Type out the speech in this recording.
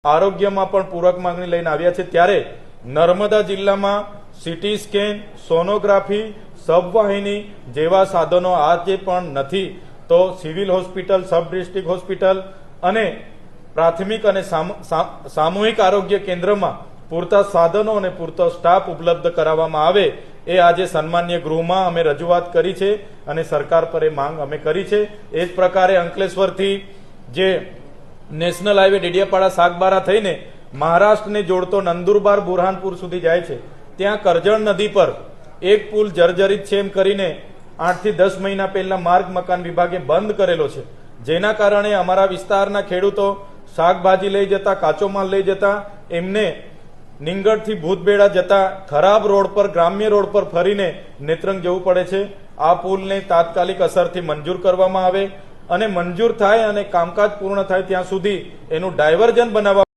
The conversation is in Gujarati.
આરોગ્યમાં પણ પૂરક માંગણી લઈને આવ્યા છે। ત્યારે નર્મદા જિલ્લામાં સીટી સ્કેન, સોનોગ્રાફી, સબવાહિની જેવા સાધનો આજે પણ નથી, તો civil hospital, sub district hospital અને પ્રાથમિક અને સામૂહિક આરોગ્ય કેન્દ્રમાં પૂરતા સાધનો અને પૂરતો સ્ટાફ ઉપલબ્ધ કરાવવામાં આવે એ આજે સન્માન્ય ગૃહમાં અમે રજૂઆત કરી છે અને સરકાર પર એ માંગ અમે કરી છે। એ જ પ્રકારે અંકલેશ્વરથી જે નેશનલ હાઈવે ડેડિયાપાડા સાગબારા થઈને મહારાષ્ટ્રને જોડતો નંદુરબાર બુરહાનપુર સુધી જાય છે, ત્યાં કરજણ નદી પર એક પુલ જર્જરિત છે એમ કરીને 8 થી 10 મહિના પહેલા માર્ગ મકાન વિભાગે બંધ કરેલો છે, જેના કારણે અમારા વિસ્તારના ખેડૂતો શાકભાજી લઈ જતા, કાચો માલ લઈ જતા એમને નીંગળથી ભૂતબેડા જતા ખરાબ રોડ પર, ગ્રામ્ય રોડ પર ફરીને નેત્રંગ જવું પડે છે। આ પુલને તાત્કાલિક અસરથી મંજૂર કરવામાં આવે અને મંજૂર થાય અને કામકાજ પૂર્ણ થાય ત્યાં સુધી એનું ડાયવર્ઝન બનાવવા